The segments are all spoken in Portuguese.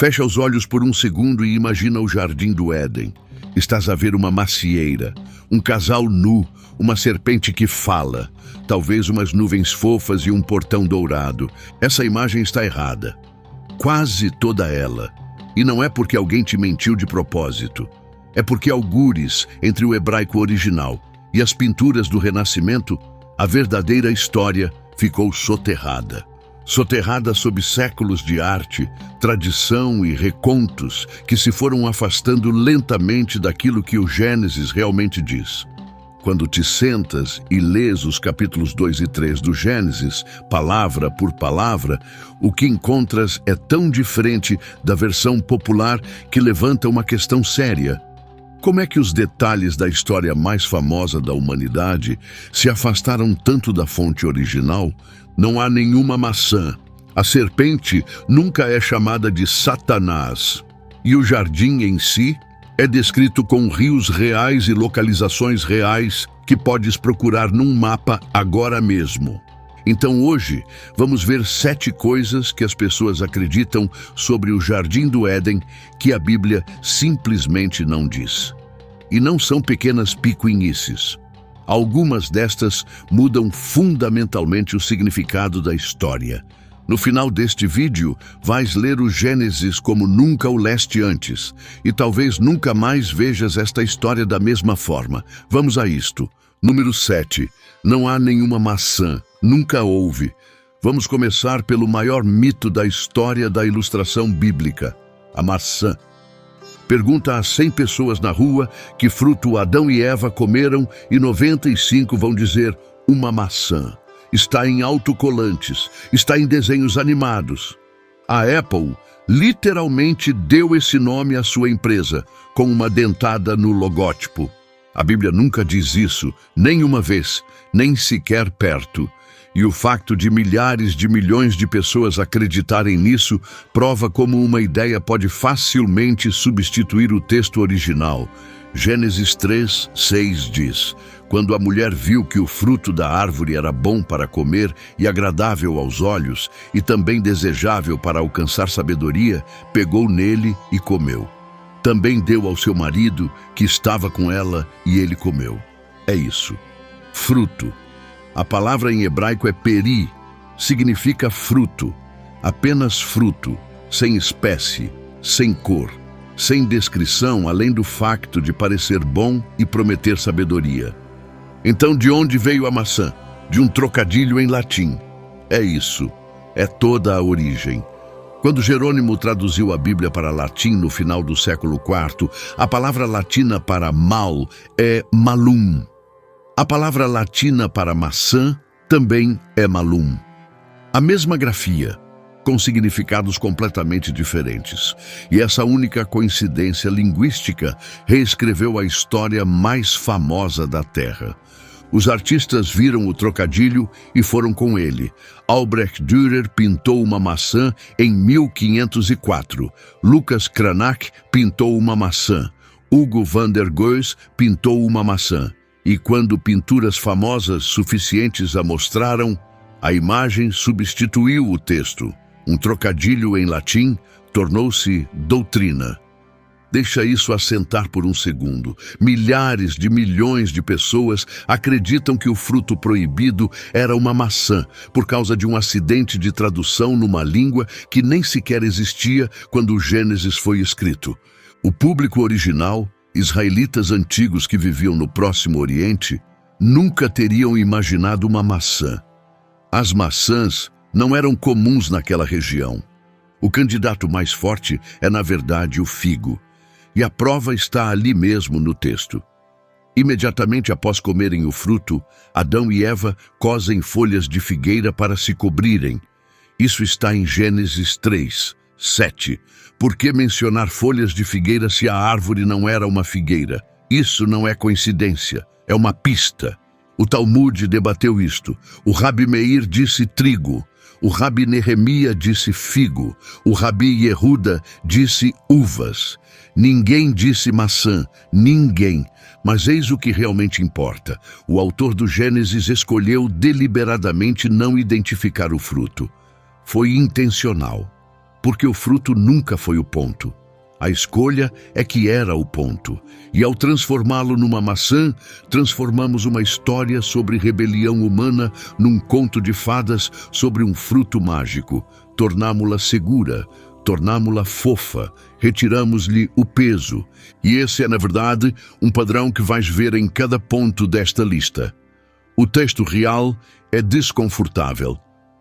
Fecha os olhos por um segundo e imagina o jardim do Éden. Estás a ver uma macieira, um casal nu, uma serpente que fala, talvez umas nuvens fofas e um portão dourado. Essa imagem está errada. Quase toda ela. E não é porque alguém te mentiu de propósito. É porque algures entre o hebraico original e as pinturas do Renascimento, a verdadeira história ficou soterrada. Soterrada sob séculos de arte, tradição e recontos que se foram afastando lentamente daquilo que o Gênesis realmente diz. Quando te sentas e lês os capítulos 2 e 3 do Gênesis, palavra por palavra, o que encontras é tão diferente da versão popular que levanta uma questão séria. Como é que os detalhes da história mais famosa da humanidade se afastaram tanto da fonte original? Não há nenhuma maçã. A serpente nunca é chamada de Satanás. E o jardim em si é descrito com rios reais e localizações reais que podes procurar num mapa agora mesmo. Então hoje vamos ver 7 coisas que as pessoas acreditam sobre o Jardim do Éden que a Bíblia simplesmente não diz. E não são pequenas picuinhices. Algumas destas mudam fundamentalmente o significado da história. No final deste vídeo, vais ler o Gênesis como nunca o leste antes, e talvez nunca mais vejas esta história da mesma forma. Vamos a isto. Número 7. Não há nenhuma maçã. Nunca houve. Vamos começar pelo maior mito da história da ilustração bíblica, a maçã. Pergunta a 100 pessoas na rua que fruto Adão e Eva comeram e 95 vão dizer uma maçã. Está em autocolantes, está em desenhos animados. A Apple literalmente deu esse nome à sua empresa, com uma dentada no logótipo. A Bíblia nunca diz isso, nem uma vez, nem sequer perto. E o facto de milhares de milhões de pessoas acreditarem nisso prova como uma ideia pode facilmente substituir o texto original. Gênesis 3:6 diz: quando a mulher viu que o fruto da árvore era bom para comer e agradável aos olhos, e também desejável para alcançar sabedoria, pegou nele e comeu. Também deu ao seu marido, que estava com ela, e ele comeu. É isso. Fruto. A palavra em hebraico é peri, significa fruto, apenas fruto, sem espécie, sem cor, sem descrição, além do facto de parecer bom e prometer sabedoria. Então, de onde veio a maçã? De um trocadilho em latim. É isso, é toda a origem. Quando Jerônimo traduziu a Bíblia para latim no final do século IV, a palavra latina para mal é malum. A palavra latina para maçã também é malum. A mesma grafia, com significados completamente diferentes. E essa única coincidência linguística reescreveu a história mais famosa da Terra. Os artistas viram o trocadilho e foram com ele. Albrecht Dürer pintou uma maçã em 1504. Lucas Cranach pintou uma maçã. Hugo van der Goes pintou uma maçã. E quando pinturas famosas suficientes a mostraram, a imagem substituiu o texto. Um trocadilho em latim tornou-se doutrina. Deixa isso assentar por um segundo. Milhares de milhões de pessoas acreditam que o fruto proibido era uma maçã, por causa de um acidente de tradução numa língua que nem sequer existia quando o Gênesis foi escrito. O público original, israelitas antigos que viviam no Próximo Oriente, nunca teriam imaginado uma maçã. As maçãs não eram comuns naquela região. O candidato mais forte é, na verdade, o figo. E a prova está ali mesmo no texto. Imediatamente após comerem o fruto, Adão e Eva cosem folhas de figueira para se cobrirem. Isso está em Gênesis 3:7. Por que mencionar folhas de figueira se a árvore não era uma figueira? Isso não é coincidência, é uma pista. O Talmud debateu isto. O Rabi Meir disse trigo. O Rabi Nehemia disse figo. O Rabi Yehuda disse uvas. Ninguém disse maçã, ninguém. Mas eis o que realmente importa. O autor do Gênesis escolheu deliberadamente não identificar o fruto. Foi intencional. porque o fruto nunca foi o ponto. A escolha é que era o ponto. E ao transformá-lo numa maçã, transformamos uma história sobre rebelião humana num conto de fadas sobre um fruto mágico. Tornámo-la segura, tornámo-la fofa, retiramos-lhe o peso. E esse é, na verdade, um padrão que vais ver em cada ponto desta lista. O texto real é desconfortável.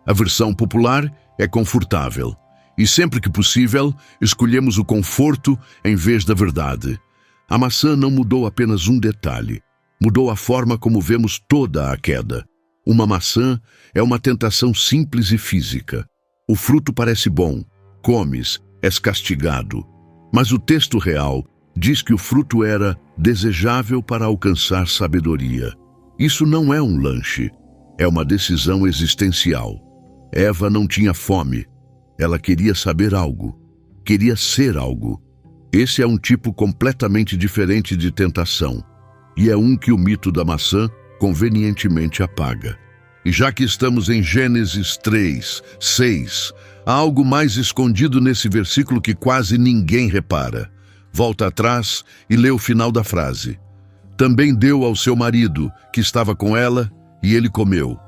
A versão popular é confortável. E sempre que possível, escolhemos o conforto em vez da verdade. A maçã não mudou apenas um detalhe. Mudou a forma como vemos toda a queda. Uma maçã é uma tentação simples e física. O fruto parece bom. Comes, és castigado. Mas o texto real diz que o fruto era desejável para alcançar sabedoria. Isso não é um lanche. É uma decisão existencial. Eva não tinha fome. Ela queria saber algo, queria ser algo. Esse é um tipo completamente diferente de tentação, e é um que o mito da maçã convenientemente apaga. E já que estamos em Gênesis 3, 6, há algo mais escondido nesse versículo que quase ninguém repara. Volta atrás e lê o final da frase. Também deu ao seu marido, que estava com ela, e ele comeu.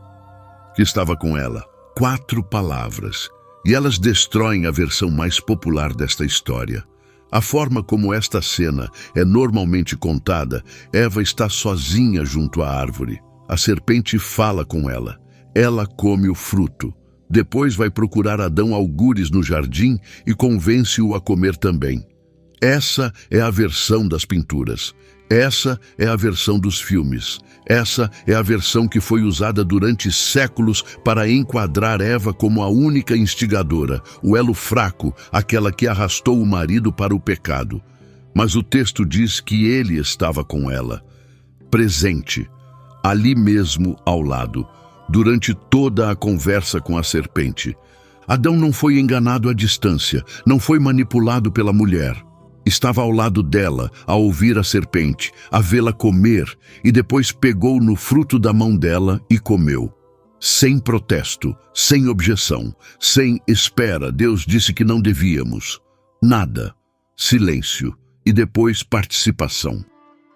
Que estava com ela. 4 palavras. E elas destroem a versão mais popular desta história. A forma como esta cena é normalmente contada, Eva está sozinha junto à árvore. A serpente fala com ela. Ela come o fruto. Depois vai procurar Adão algures no jardim e convence-o a comer também. Essa é a versão das pinturas. Essa é a versão dos filmes. Essa é a versão que foi usada durante séculos para enquadrar Eva como a única instigadora, o elo fraco, aquela que arrastou o marido para o pecado. Mas o texto diz que ele estava com ela, presente, ali mesmo ao lado, durante toda a conversa com a serpente. Adão não foi enganado à distância, não foi manipulado pela mulher. Estava ao lado dela, a ouvir a serpente, a vê-la comer, e depois pegou no fruto da mão dela e comeu. Sem protesto, sem objeção, sem espera, Deus disse que não devíamos. Nada. Silêncio. E depois participação.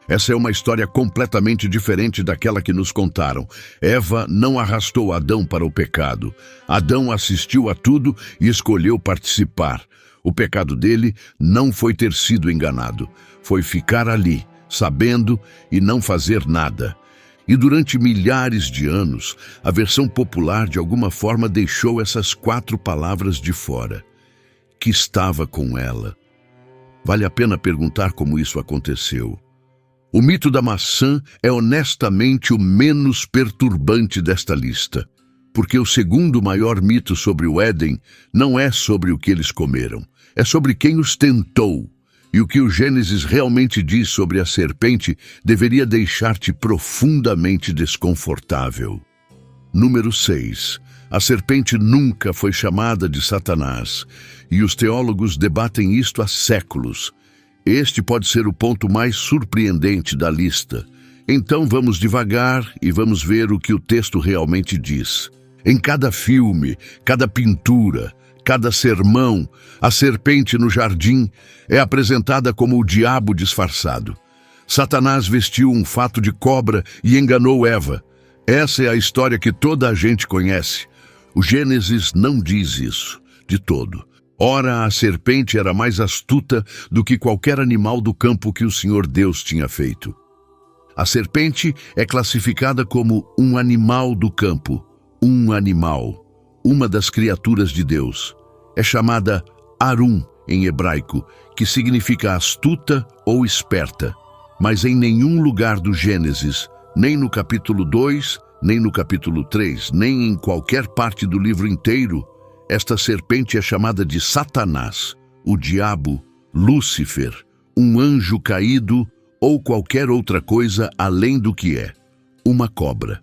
Essa é uma história completamente diferente daquela que nos contaram. Eva não arrastou Adão para o pecado. Adão assistiu a tudo e escolheu participar. O pecado dele não foi ter sido enganado, foi ficar ali, sabendo e não fazer nada. E durante milhares de anos, a versão popular de alguma forma deixou essas 4 palavras de fora. Que estava com ela. Vale a pena perguntar como isso aconteceu. O mito da maçã é honestamente o menos perturbante desta lista, porque o segundo maior mito sobre o Éden não é sobre o que eles comeram, é sobre quem os tentou. E o que o Gênesis realmente diz sobre a serpente deveria deixar-te profundamente desconfortável. Número 6. A serpente nunca foi chamada de Satanás, e os teólogos debatem isto há séculos. Este pode ser o ponto mais surpreendente da lista. Então vamos devagar e vamos ver o que o texto realmente diz. Em cada filme, cada pintura, cada sermão, a serpente no jardim é apresentada como o diabo disfarçado. Satanás vestiu um fato de cobra e enganou Eva. Essa é a história que toda a gente conhece. O Gênesis não diz isso, de todo. Ora, a serpente era mais astuta do que qualquer animal do campo que o Senhor Deus tinha feito. A serpente é classificada como um animal do campo, um animal, uma das criaturas de Deus. É chamada Arum em hebraico, que significa astuta ou esperta, mas em nenhum lugar do Gênesis, nem no capítulo 2, nem no capítulo 3, nem em qualquer parte do livro inteiro, esta serpente é chamada de Satanás, o diabo, Lúcifer, um anjo caído ou qualquer outra coisa além do que é, uma cobra.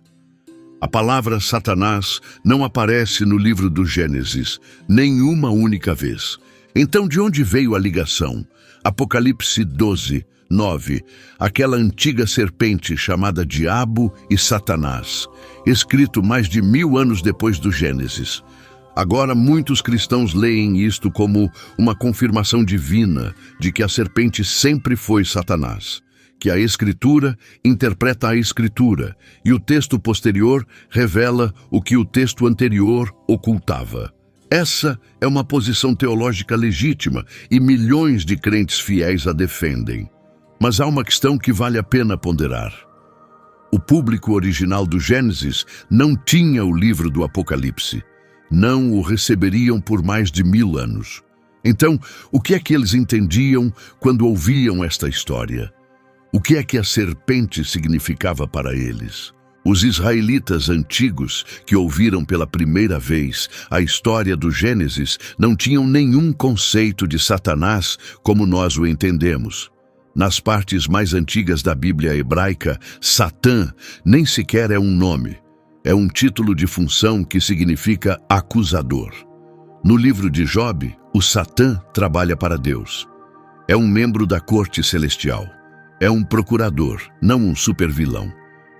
A palavra Satanás não aparece no livro do Gênesis, nenhuma única vez. Então de onde veio a ligação? Apocalipse 12, 9, aquela antiga serpente chamada Diabo e Satanás, escrito mais de 1000 anos depois do Gênesis. Agora, muitos cristãos leem isto como uma confirmação divina de que a serpente sempre foi Satanás, que a Escritura interpreta a Escritura e o texto posterior revela o que o texto anterior ocultava. Essa é uma posição teológica legítima e milhões de crentes fiéis a defendem. Mas há uma questão que vale a pena ponderar. O público original do Gênesis não tinha o livro do Apocalipse. Não o receberiam por mais de 1000 anos. Então, o que é que eles entendiam quando ouviam esta história? O que é que a serpente significava para eles? Os israelitas antigos, que ouviram pela primeira vez a história do Gênesis, não tinham nenhum conceito de Satanás como nós o entendemos. Nas partes mais antigas da Bíblia hebraica, Satã nem sequer é um nome. É um título de função que significa acusador. No livro de Job, o Satã trabalha para Deus. É um membro da corte celestial. É um procurador, não um supervilão.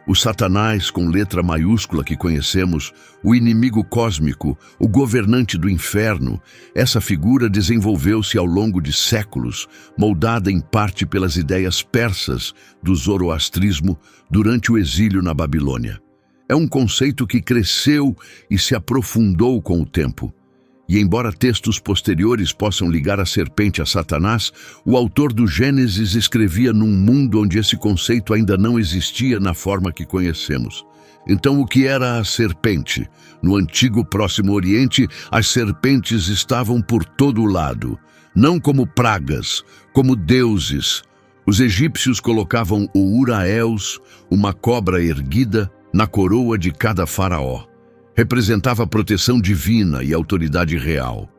O Satanás, com letra maiúscula que conhecemos, o inimigo cósmico, o governante do inferno, essa figura desenvolveu-se ao longo de séculos, moldada em parte pelas ideias persas do zoroastrismo durante o exílio na Babilônia. É um conceito que cresceu e se aprofundou com o tempo. E embora textos posteriores possam ligar a serpente a Satanás, o autor do Gênesis escrevia num mundo onde esse conceito ainda não existia na forma que conhecemos. Então, o que era a serpente? No antigo Próximo Oriente, as serpentes estavam por todo o lado, não como pragas, como deuses. Os egípcios colocavam o Uraels, uma cobra erguida, na coroa de cada faraó. Representava a proteção divina e autoridade real.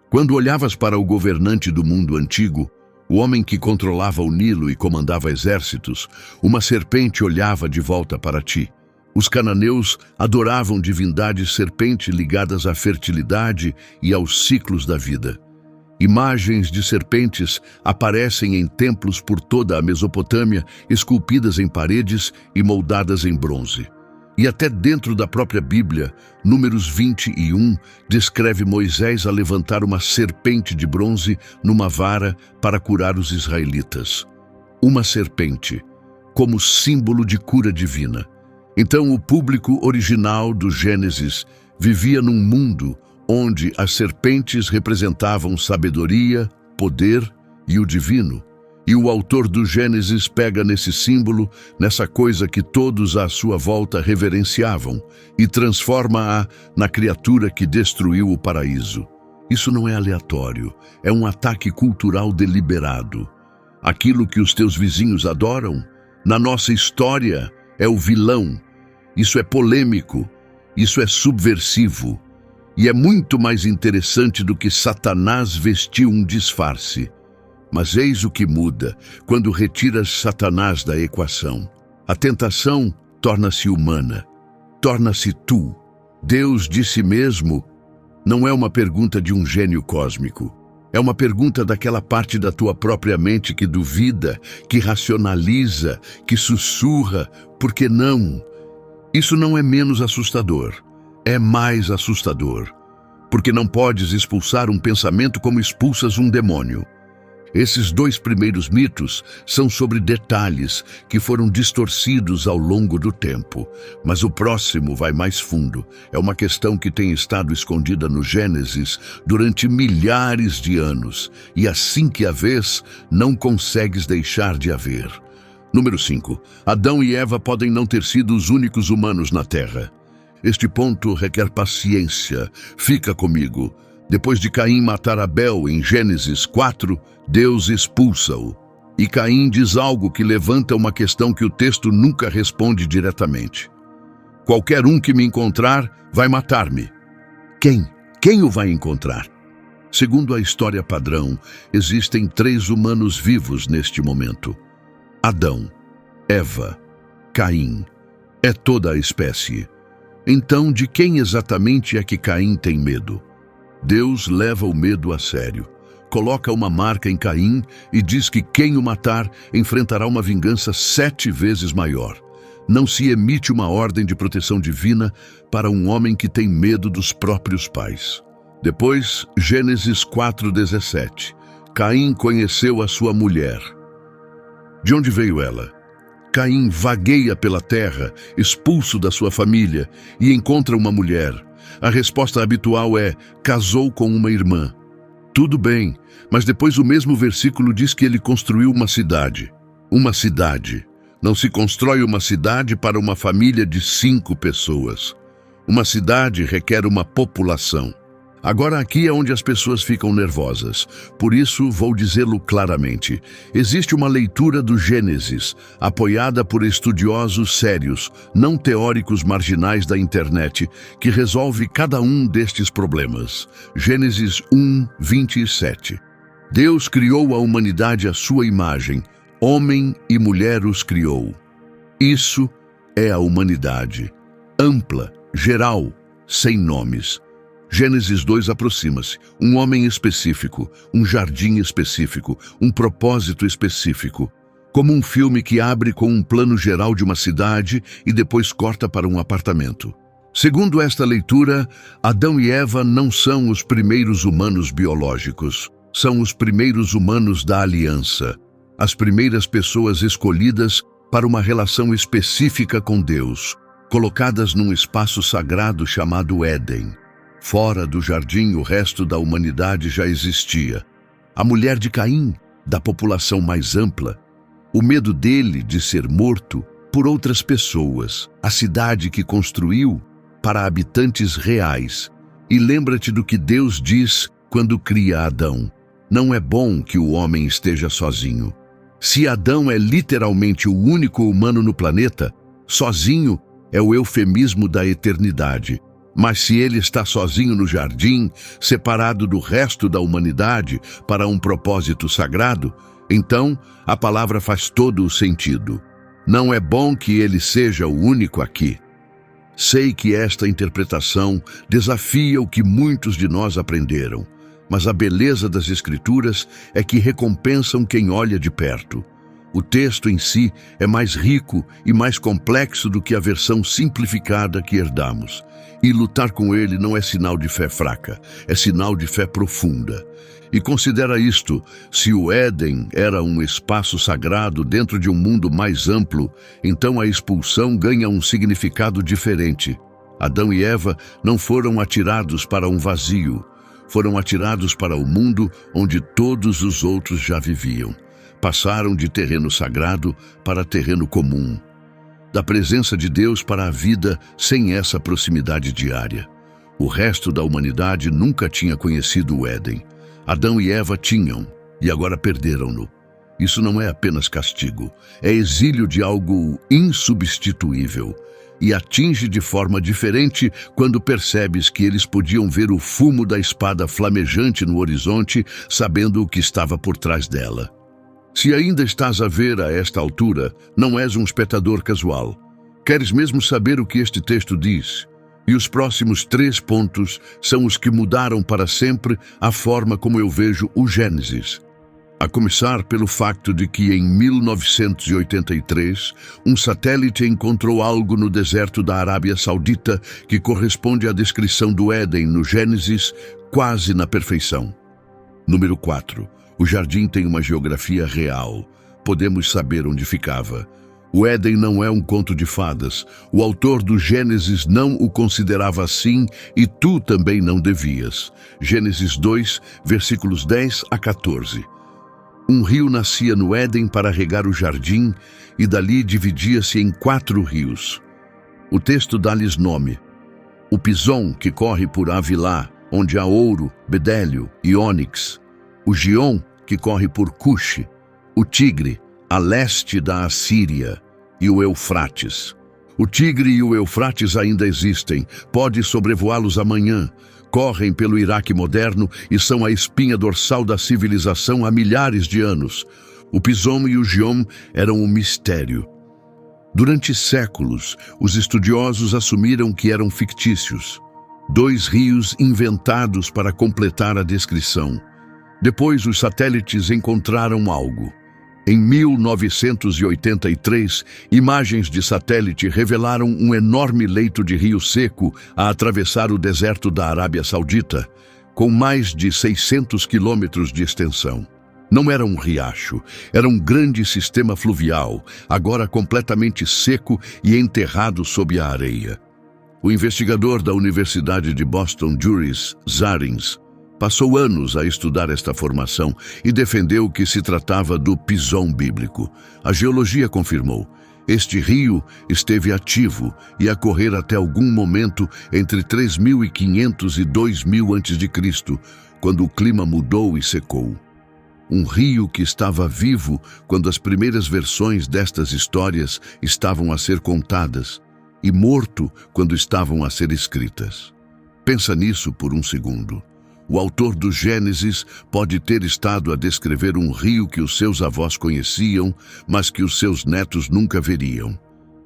Quando olhavas para o governante do mundo antigo, o homem que controlava o Nilo e comandava exércitos, uma serpente olhava de volta para ti. Os cananeus adoravam divindades serpente ligadas à fertilidade e aos ciclos da vida. Imagens de serpentes aparecem em templos por toda a Mesopotâmia, esculpidas em paredes e moldadas em bronze. E até dentro da própria Bíblia, Números 21 descreve Moisés a levantar uma serpente de bronze numa vara para curar os israelitas. Uma serpente, como símbolo de cura divina. Então o público original do Gênesis vivia num mundo onde as serpentes representavam sabedoria, poder e o divino. E o autor do Gênesis pega nesse símbolo, nessa coisa que todos à sua volta reverenciavam, e transforma-a na criatura que destruiu o paraíso. Isso não é aleatório, é um ataque cultural deliberado. Aquilo que os teus vizinhos adoram, na nossa história, é o vilão. Isso é polêmico, isso é subversivo. E é muito mais interessante do que Satanás vestiu um disfarce. Mas eis o que muda quando retiras Satanás da equação. A tentação torna-se humana, torna-se tu. Deus de si mesmo não é uma pergunta de um gênio cósmico. É uma pergunta daquela parte da tua própria mente que duvida, que racionaliza, que sussurra, por que não? Isso não é menos assustador, é mais assustador. Porque não podes expulsar um pensamento como expulsas um demônio. Esses dois primeiros mitos são sobre detalhes que foram distorcidos ao longo do tempo. Mas o próximo vai mais fundo. É uma questão que tem estado escondida no Gênesis durante milhares de anos. E assim que a vês, não consegues deixar de a ver. Número 5. Adão e Eva podem não ter sido os únicos humanos na Terra. Este ponto requer paciência. Fica comigo. Depois de Caim matar Abel em Gênesis 4, Deus expulsa-o. E Caim diz algo que levanta uma questão que o texto nunca responde diretamente. Qualquer um que me encontrar vai matar-me. Quem? Quem o vai encontrar? Segundo a história padrão, existem 3 humanos vivos neste momento. Adão, Eva, Caim. É toda a espécie. Então, de quem exatamente é que Caim tem medo? Deus leva o medo a sério. Coloca uma marca em Caim e diz que quem o matar enfrentará uma vingança 7 vezes maior. Não se emite uma ordem de proteção divina para um homem que tem medo dos próprios pais. Depois, Gênesis 4:17. Caim conheceu a sua mulher. De onde veio ela? Caim vagueia pela terra, expulso da sua família, e encontra uma mulher. A resposta habitual é: casou com uma irmã. Tudo bem, mas depois o mesmo versículo diz que ele construiu uma cidade. Uma cidade. Não se constrói uma cidade para uma família de 5 pessoas. Uma cidade requer uma população. Agora aqui é onde as pessoas ficam nervosas. Por isso, vou dizê-lo claramente. Existe uma leitura do Gênesis, apoiada por estudiosos sérios, não teóricos marginais da internet, que resolve cada um destes problemas. Gênesis 1:27. Deus criou a humanidade à sua imagem. Homem e mulher os criou. Isso é a humanidade. Ampla, geral, sem nomes. Gênesis 2 aproxima-se. Um homem específico, um jardim específico, um propósito específico. Como um filme que abre com um plano geral de uma cidade e depois corta para um apartamento. Segundo esta leitura, Adão e Eva não são os primeiros humanos biológicos. São os primeiros humanos da aliança. As primeiras pessoas escolhidas para uma relação específica com Deus, colocadas num espaço sagrado chamado Éden. Fora do jardim, o resto da humanidade já existia. A mulher de Caim, da população mais ampla, o medo dele de ser morto por outras pessoas, a cidade que construiu para habitantes reais. E lembra-te do que Deus diz quando cria Adão: não é bom que o homem esteja sozinho. Se Adão é literalmente o único humano no planeta, sozinho é o eufemismo da eternidade. Mas se ele está sozinho no jardim, separado do resto da humanidade para um propósito sagrado, então a palavra faz todo o sentido. Não é bom que ele seja o único aqui. Sei que esta interpretação desafia o que muitos de nós aprenderam, mas a beleza das Escrituras é que recompensam quem olha de perto. O texto em si é mais rico e mais complexo do que a versão simplificada que herdamos. E lutar com ele não é sinal de fé fraca, é sinal de fé profunda. E considera isto: se o Éden era um espaço sagrado dentro de um mundo mais amplo, então a expulsão ganha um significado diferente. Adão e Eva não foram atirados para um vazio, foram atirados para o mundo onde todos os outros já viviam. Passaram de terreno sagrado para terreno comum, da presença de Deus para a vida sem essa proximidade diária. O resto da humanidade nunca tinha conhecido o Éden. Adão e Eva tinham, e agora perderam-no. Isso não é apenas castigo, é exílio de algo insubstituível. E atinge de forma diferente quando percebes que eles podiam ver o fumo da espada flamejante no horizonte, sabendo o que estava por trás dela. Se ainda estás a ver a esta altura, não és um espectador casual. Queres mesmo saber o que este texto diz? E os próximos 3 pontos são os que mudaram para sempre a forma como eu vejo o Gênesis. A começar pelo facto de que em 1983, um satélite encontrou algo no deserto da Arábia Saudita que corresponde à descrição do Éden no Gênesis, quase na perfeição. Número 4. O jardim tem uma geografia real. Podemos saber onde ficava. O Éden não é um conto de fadas. O autor do Gênesis não o considerava assim e tu também não devias. Gênesis 2, versículos 10 a 14. Um rio nascia no Éden para regar o jardim e dali dividia-se em 4 rios. O texto dá-lhes nome. O Pison, que corre por Avilá, onde há ouro, bedélio e ônix. O Gion, que corre por Cuxi, o Tigre, a leste da Assíria, e o Eufrates. O Tigre e o Eufrates ainda existem, pode sobrevoá-los amanhã. Correm pelo Iraque moderno e são a espinha dorsal da civilização há milhares de anos. O Pison e o Gion eram um mistério. Durante séculos, os estudiosos assumiram que eram fictícios. 2 rios inventados para completar a descrição. Depois, os satélites encontraram algo. Em 1983, imagens de satélite revelaram um enorme leito de rio seco a atravessar o deserto da Arábia Saudita. com mais de 600 quilômetros de extensão. Não era um riacho, era um grande sistema fluvial, agora completamente seco e enterrado sob a areia. O investigador da Universidade de Boston, Juris Zarins, passou anos a estudar esta formação e defendeu que se tratava do Pison bíblico. A geologia confirmou. Este rio esteve ativo e a correr até algum momento entre 3.500 e 2.000 a.C., quando o clima mudou e secou. Um rio que estava vivo quando as primeiras versões destas histórias estavam a ser contadas e morto quando estavam a ser escritas. Pensa nisso por um segundo. O autor do Gênesis pode ter estado a descrever um rio que os seus avós conheciam, mas que os seus netos nunca veriam.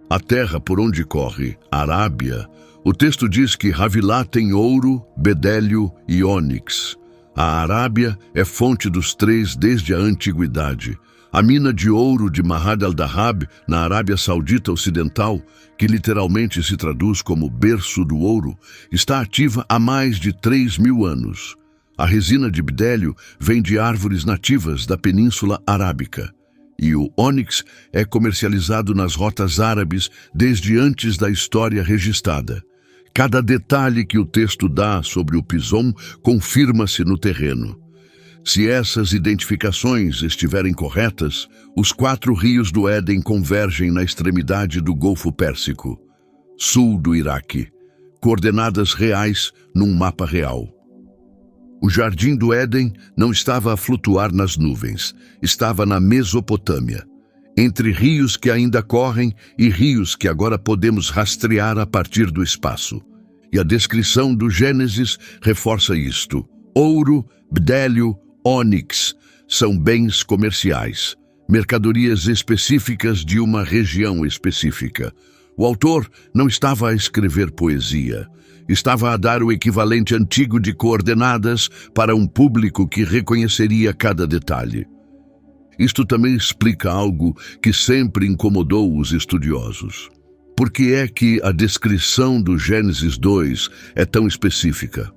A terra por onde corre, Arábia, o texto diz que Havilá tem ouro, bedélio e ônix. A Arábia é fonte dos três desde a antiguidade. A mina de ouro de Mahad al-Dahab, na Arábia Saudita Ocidental, que literalmente se traduz como berço do ouro, está ativa há mais de 3.000 anos. A resina de bidélio vem de árvores nativas da Península Arábica. E o ônix é comercializado nas rotas árabes desde antes da história registrada. Cada detalhe que o texto dá sobre o Pison confirma-se no terreno. Se essas identificações estiverem corretas, os 4 rios do Éden convergem na extremidade do Golfo Pérsico, sul do Iraque, coordenadas reais num mapa real. O Jardim do Éden não estava a flutuar nas nuvens, estava na Mesopotâmia, entre rios que ainda correm e rios que agora podemos rastrear a partir do espaço. E a descrição do Gênesis reforça isto. Ouro, bdélio, ônix são bens comerciais, mercadorias específicas de uma região específica. O autor não estava a escrever poesia, estava a dar o equivalente antigo de coordenadas para um público que reconheceria cada detalhe. Isto também explica algo que sempre incomodou os estudiosos. Por que é que a descrição do Gênesis 2 é tão específica?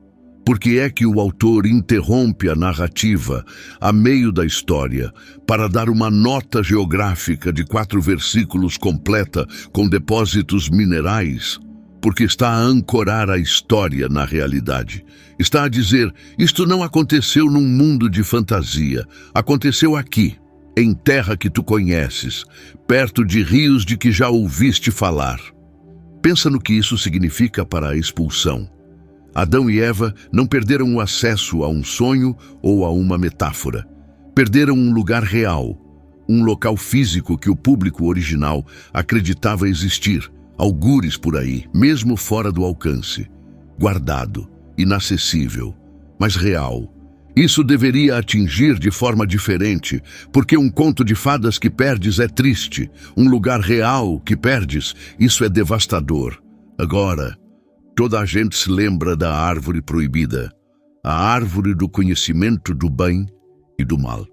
Por que é que o autor interrompe a narrativa a meio da história para dar uma nota geográfica de 4 versículos completa com depósitos minerais? Porque está a ancorar a história na realidade. Está a dizer, isto não aconteceu num mundo de fantasia, aconteceu aqui, em terra que tu conheces, perto de rios de que já ouviste falar. Pensa no que isso significa para a expulsão. Adão e Eva não perderam o acesso a um sonho ou a uma metáfora. Perderam um lugar real, um local físico que o público original acreditava existir, algures por aí, mesmo fora do alcance, guardado, inacessível, mas real. Isso deveria atingir de forma diferente, porque um conto de fadas que perdes é triste, um lugar real que perdes, isso é devastador. Agora, toda a gente se lembra da árvore proibida, a árvore do conhecimento do bem e do mal.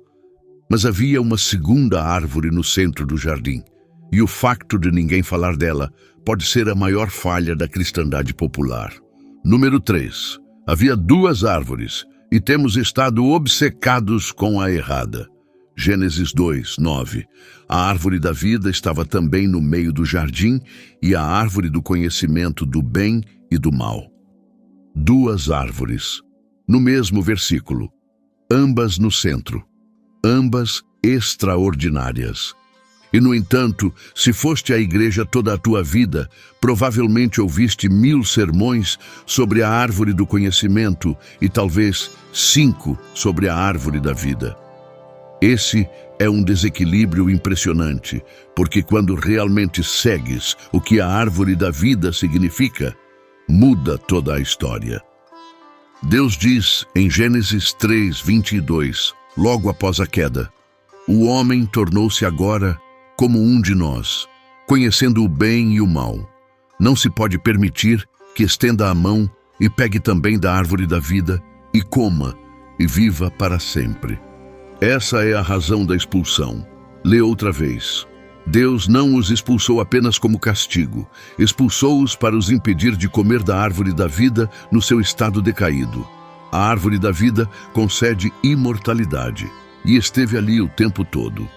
Mas havia uma segunda árvore no centro do jardim, e o facto de ninguém falar dela pode ser a maior falha da cristandade popular. Número 3. Havia 2 árvores, e temos estado obcecados com a errada. Gênesis 2, 9. A árvore da vida estava também no meio do jardim, e a árvore do conhecimento do bem e do mal. 2 árvores, no mesmo versículo, ambas no centro, ambas extraordinárias. E, no entanto, se foste à igreja toda a tua vida, provavelmente ouviste 1000 sermões sobre a árvore do conhecimento e talvez 5 sobre a árvore da vida. Esse é um desequilíbrio impressionante, porque quando realmente segues o que a árvore da vida significa, muda toda a história. Deus diz em Gênesis 3, 22, logo após a queda, o homem tornou-se agora como um de nós, conhecendo o bem e o mal. Não se pode permitir que estenda a mão e pegue também da árvore da vida e coma e viva para sempre. Essa é a razão da expulsão. Lê outra vez. Deus não os expulsou apenas como castigo, expulsou-os para os impedir de comer da árvore da vida no seu estado decaído. A árvore da vida concede imortalidade e esteve ali o tempo todo.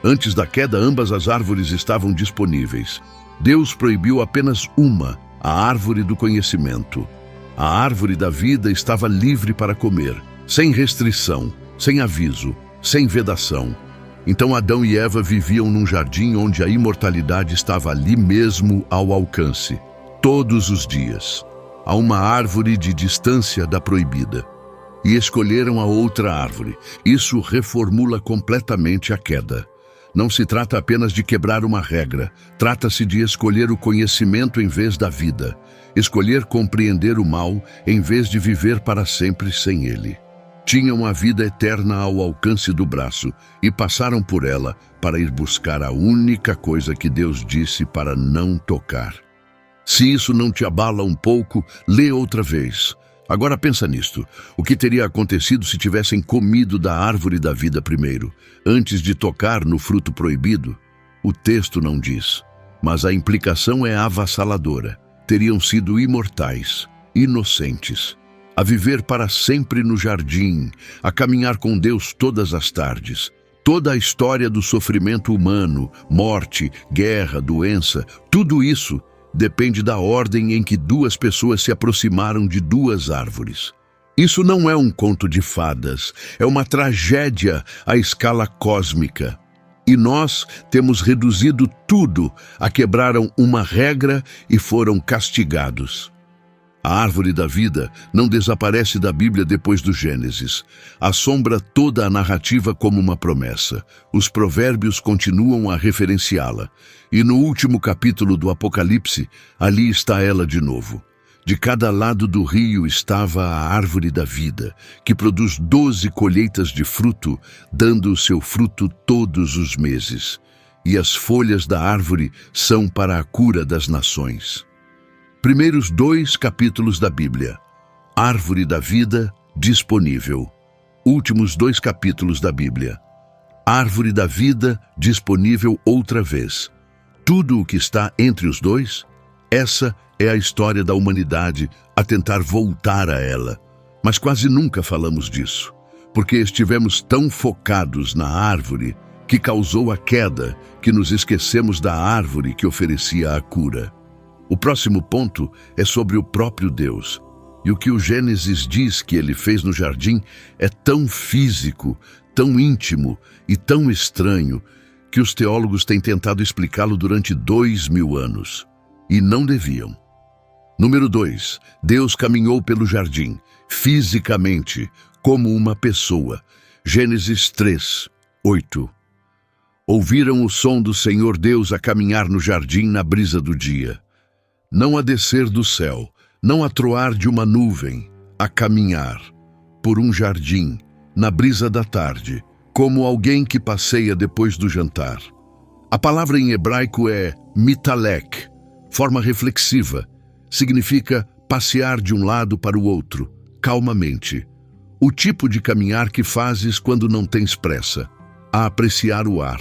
Antes da queda, ambas as árvores estavam disponíveis. Deus proibiu apenas uma, a árvore do conhecimento. A árvore da vida estava livre para comer, sem restrição, sem aviso, sem vedação. Então Adão e Eva viviam num jardim onde a imortalidade estava ali mesmo ao alcance, todos os dias, a uma árvore de distância da proibida. E escolheram a outra árvore. Isso reformula completamente a queda. Não se trata apenas de quebrar uma regra, trata-se de escolher o conhecimento em vez da vida, escolher compreender o mal em vez de viver para sempre sem ele. Tinham a vida eterna ao alcance do braço e passaram por ela para ir buscar a única coisa que Deus disse para não tocar. Se isso não te abala um pouco, lê outra vez. Agora pensa nisto. O que teria acontecido se tivessem comido da árvore da vida primeiro, antes de tocar no fruto proibido? O texto não diz, mas a implicação é avassaladora. Teriam sido imortais, inocentes, a viver para sempre no jardim, a caminhar com Deus todas as tardes. Toda a história do sofrimento humano, morte, guerra, doença, tudo isso depende da ordem em que duas pessoas se aproximaram de duas árvores. Isso não é um conto de fadas, é uma tragédia à escala cósmica. E nós temos reduzido tudo a quebraram uma regra e foram castigados. A árvore da vida não desaparece da Bíblia depois do Gênesis. Assombra toda a narrativa como uma promessa. Os provérbios continuam a referenciá-la. E no último capítulo do Apocalipse, ali está ela de novo. De cada lado do rio estava a árvore da vida, que produz 12 colheitas de fruto, dando o seu fruto todos os meses. E as folhas da árvore são para a cura das nações. Primeiros 2 capítulos da Bíblia. Árvore da vida disponível. Últimos 2 capítulos da Bíblia. Árvore da vida disponível outra vez. Tudo o que está entre os dois, essa é a história da humanidade a tentar voltar a ela. Mas quase nunca falamos disso, porque estivemos tão focados na árvore que causou a queda que nos esquecemos da árvore que oferecia a cura. O próximo ponto é sobre o próprio Deus. E o que o Gênesis diz que ele fez no jardim é tão físico, tão íntimo e tão estranho que os teólogos têm tentado explicá-lo durante 2000 anos. E não deviam. Número 2. Deus caminhou pelo jardim, fisicamente, como uma pessoa. Gênesis 3, 8. Ouviram o som do Senhor Deus a caminhar no jardim na brisa do dia. Não a descer do céu, não a troar de uma nuvem, a caminhar por um jardim, na brisa da tarde, como alguém que passeia depois do jantar. A palavra em hebraico é mitalek, forma reflexiva, significa passear de um lado para o outro, calmamente. O tipo de caminhar que fazes quando não tens pressa, a apreciar o ar.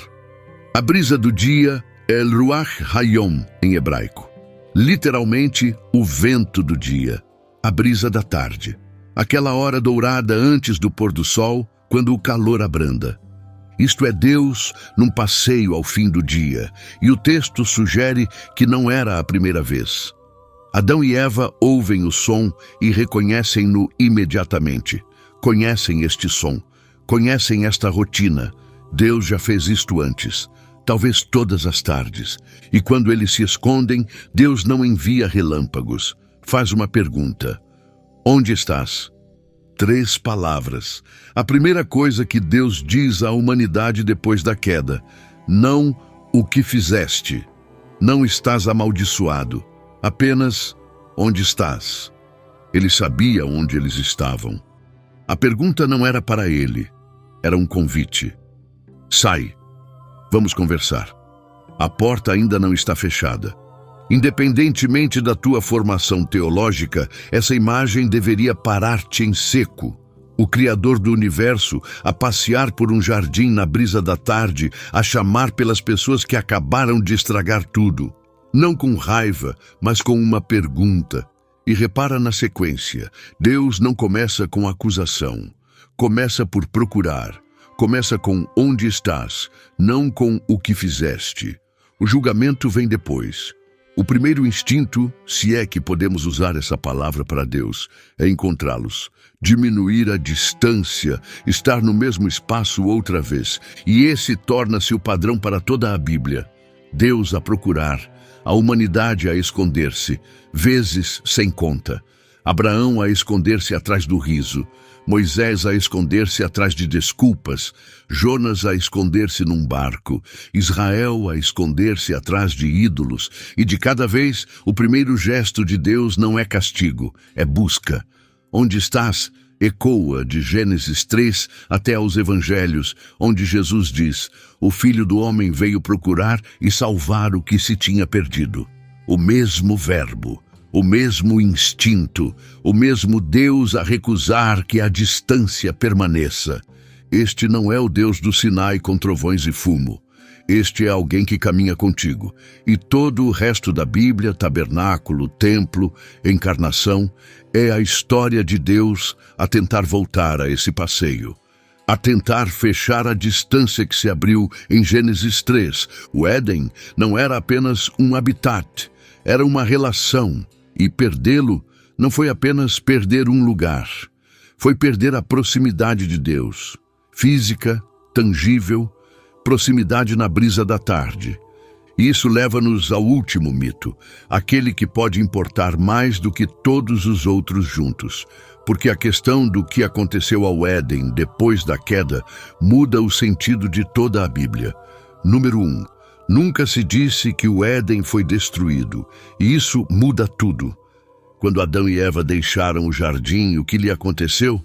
A brisa do dia é Ruach Hayom em hebraico. Literalmente, o vento do dia, a brisa da tarde, aquela hora dourada antes do pôr do sol, quando o calor abranda. Isto é Deus num passeio ao fim do dia, e o texto sugere que não era a primeira vez. Adão e Eva ouvem o som e reconhecem-no imediatamente. Conhecem este som, conhecem esta rotina. Deus já fez isto antes. Talvez todas as tardes. E quando eles se escondem, Deus não envia relâmpagos. Faz uma pergunta. Onde estás? 3 palavras. A primeira coisa que Deus diz à humanidade depois da queda. Não o que fizeste. Não estás amaldiçoado. Apenas onde estás. Ele sabia onde eles estavam. A pergunta não era para ele. Era um convite. Sai. Vamos conversar. A porta ainda não está fechada. Independentemente da tua formação teológica, essa imagem deveria parar-te em seco. O Criador do Universo a passear por um jardim na brisa da tarde, a chamar pelas pessoas que acabaram de estragar tudo. Não com raiva, mas com uma pergunta. E repara na sequência. Deus não começa com acusação. Começa por procurar. Começa com onde estás, não com o que fizeste. O julgamento vem depois. O primeiro instinto, se é que podemos usar essa palavra para Deus, é encontrá-los, diminuir a distância, estar no mesmo espaço outra vez. E esse torna-se o padrão para toda a Bíblia. Deus a procurar, a humanidade a esconder-se, vezes sem conta. Abraão a esconder-se atrás do riso, Moisés a esconder-se atrás de desculpas, Jonas a esconder-se num barco, Israel a esconder-se atrás de ídolos, e de cada vez o primeiro gesto de Deus não é castigo, é busca. Onde estás? Ecoa de Gênesis 3 até aos Evangelhos, onde Jesus diz: o Filho do Homem veio procurar e salvar o que se tinha perdido. O mesmo verbo. O mesmo instinto, o mesmo Deus a recusar que a distância permaneça. Este não é o Deus do Sinai com trovões e fumo. Este é alguém que caminha contigo. E todo o resto da Bíblia, tabernáculo, templo, encarnação, é a história de Deus a tentar voltar a esse passeio. A tentar fechar a distância que se abriu em Gênesis 3. O Éden não era apenas um habitat, era uma relação. E perdê-lo não foi apenas perder um lugar, foi perder a proximidade de Deus, física, tangível, proximidade na brisa da tarde. E isso leva-nos ao último mito, aquele que pode importar mais do que todos os outros juntos, porque a questão do que aconteceu ao Éden depois da queda muda o sentido de toda a Bíblia. Número 1. Nunca se disse que o Éden foi destruído, e isso muda tudo. Quando Adão e Eva deixaram o jardim, o que lhe aconteceu?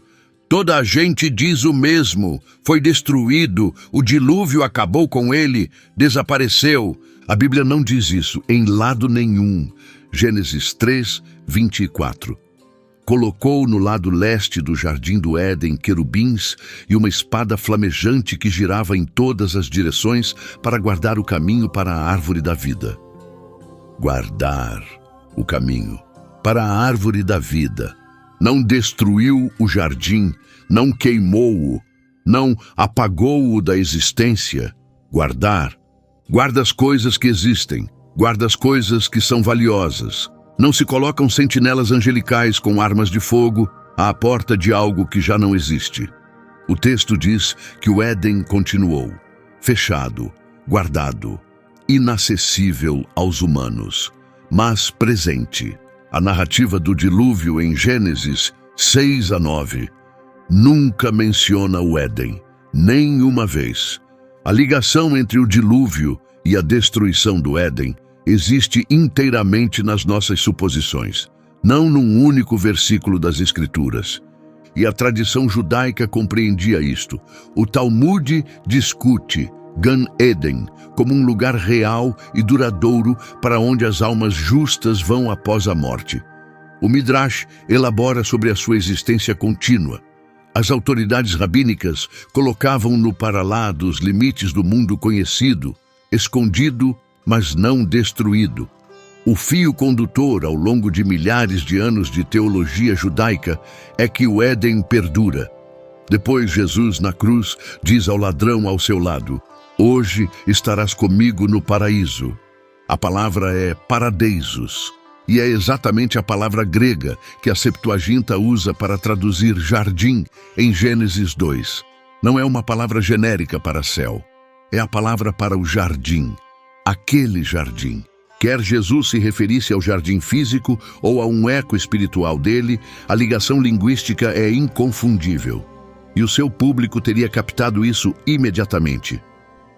Toda a gente diz o mesmo. Foi destruído, o dilúvio acabou com ele, desapareceu. A Bíblia não diz isso em lado nenhum. Gênesis 3, 24. Colocou no lado leste do jardim do Éden querubins e uma espada flamejante que girava em todas as direções para guardar o caminho para a árvore da vida. Guardar o caminho para a árvore da vida. Não destruiu o jardim, não queimou-o, não apagou-o da existência. Guardar. Guarda as coisas que existem, guarda as coisas que são valiosas. Não se colocam sentinelas angelicais com armas de fogo à porta de algo que já não existe. O texto diz que o Éden continuou, fechado, guardado, inacessível aos humanos, mas presente. A narrativa do dilúvio em Gênesis 6 a 9 nunca menciona o Éden, nem uma vez. A ligação entre o dilúvio e a destruição do Éden existe inteiramente nas nossas suposições, não num único versículo das Escrituras. E a tradição judaica compreendia isto. O Talmud discute Gan Eden como um lugar real e duradouro para onde as almas justas vão após a morte. O Midrash elabora sobre a sua existência contínua. As autoridades rabínicas colocavam-no para lá dos limites do mundo conhecido, escondido, mas não destruído. O fio condutor ao longo de milhares de anos de teologia judaica é que o Éden perdura. Depois Jesus, na cruz, diz ao ladrão ao seu lado: hoje estarás comigo no paraíso. A palavra é paradeisos, e é exatamente a palavra grega que a Septuaginta usa para traduzir jardim em Gênesis 2. Não é uma palavra genérica para céu, é a palavra para o jardim. Aquele jardim. Quer Jesus se referisse ao jardim físico ou a um eco espiritual dele, a ligação linguística é inconfundível. E o seu público teria captado isso imediatamente.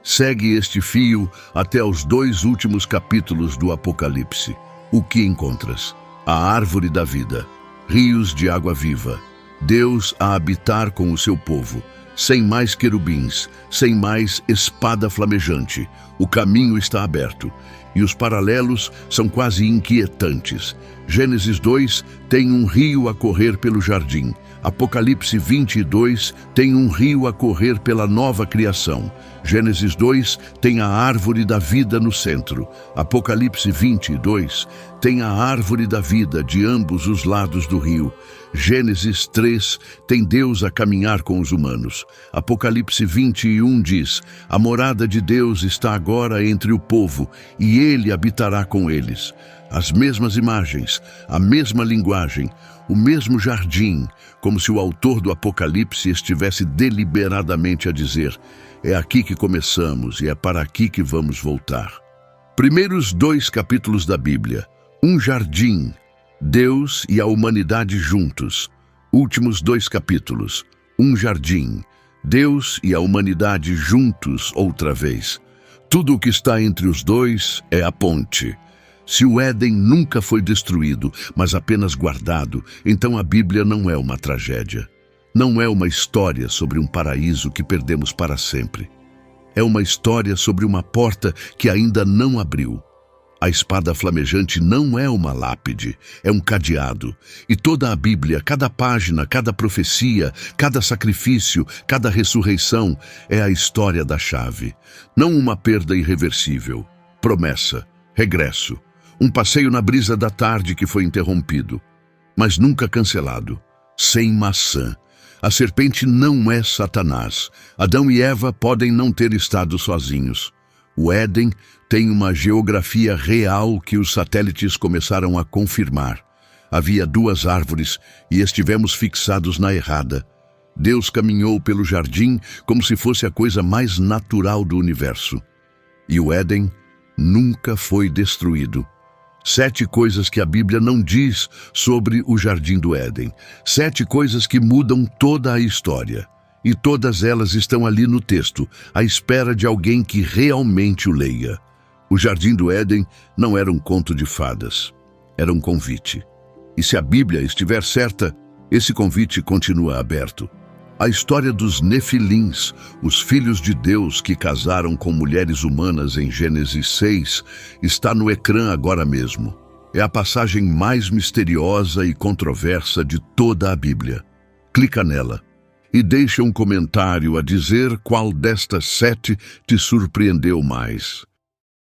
Segue este fio até os 2 últimos capítulos do Apocalipse. O que encontras? A árvore da vida, rios de água viva, Deus a habitar com o seu povo, sem mais querubins, sem mais espada flamejante. O caminho está aberto e os paralelos são quase inquietantes. Gênesis 2 tem um rio a correr pelo jardim. Apocalipse 22 tem um rio a correr pela nova criação. Gênesis 2 tem a árvore da vida no centro. Apocalipse 22 tem a árvore da vida de ambos os lados do rio. Gênesis 3 tem Deus a caminhar com os humanos. Apocalipse 21 diz: a morada de Deus está agora entre o povo e ele habitará com eles. As mesmas imagens, a mesma linguagem, o mesmo jardim, como se o autor do Apocalipse estivesse deliberadamente a dizer: é aqui que começamos e é para aqui que vamos voltar. Primeiros 2 capítulos da Bíblia: um jardim, Deus e a humanidade juntos. Últimos 2 capítulos: um jardim, Deus e a humanidade juntos outra vez. Tudo o que está entre os dois é a ponte. Se o Éden nunca foi destruído, mas apenas guardado, então a Bíblia não é uma tragédia. Não é uma história sobre um paraíso que perdemos para sempre. É uma história sobre uma porta que ainda não abriu. A espada flamejante não é uma lápide, é um cadeado. E toda a Bíblia, cada página, cada profecia, cada sacrifício, cada ressurreição é a história da chave. Não uma perda irreversível. Promessa, regresso. Um passeio na brisa da tarde que foi interrompido, mas nunca cancelado. Sem maçã. A serpente não é Satanás. Adão e Eva podem não ter estado sozinhos. O Éden tem uma geografia real que os satélites começaram a confirmar. Havia 2 árvores e estivemos fixados na errada. Deus caminhou pelo jardim como se fosse a coisa mais natural do universo. E o Éden nunca foi destruído. 7 coisas que a Bíblia não diz sobre o Jardim do Éden. 7 coisas que mudam toda a história. E todas elas estão ali no texto, à espera de alguém que realmente o leia. O Jardim do Éden não era um conto de fadas. Era um convite. E se a Bíblia estiver certa, esse convite continua aberto. A história dos Nefilins, os filhos de Deus que casaram com mulheres humanas em Gênesis 6, está no ecrã agora mesmo. É a passagem mais misteriosa e controversa de toda a Bíblia. Clica nela e deixa um comentário a dizer qual destas 7 te surpreendeu mais.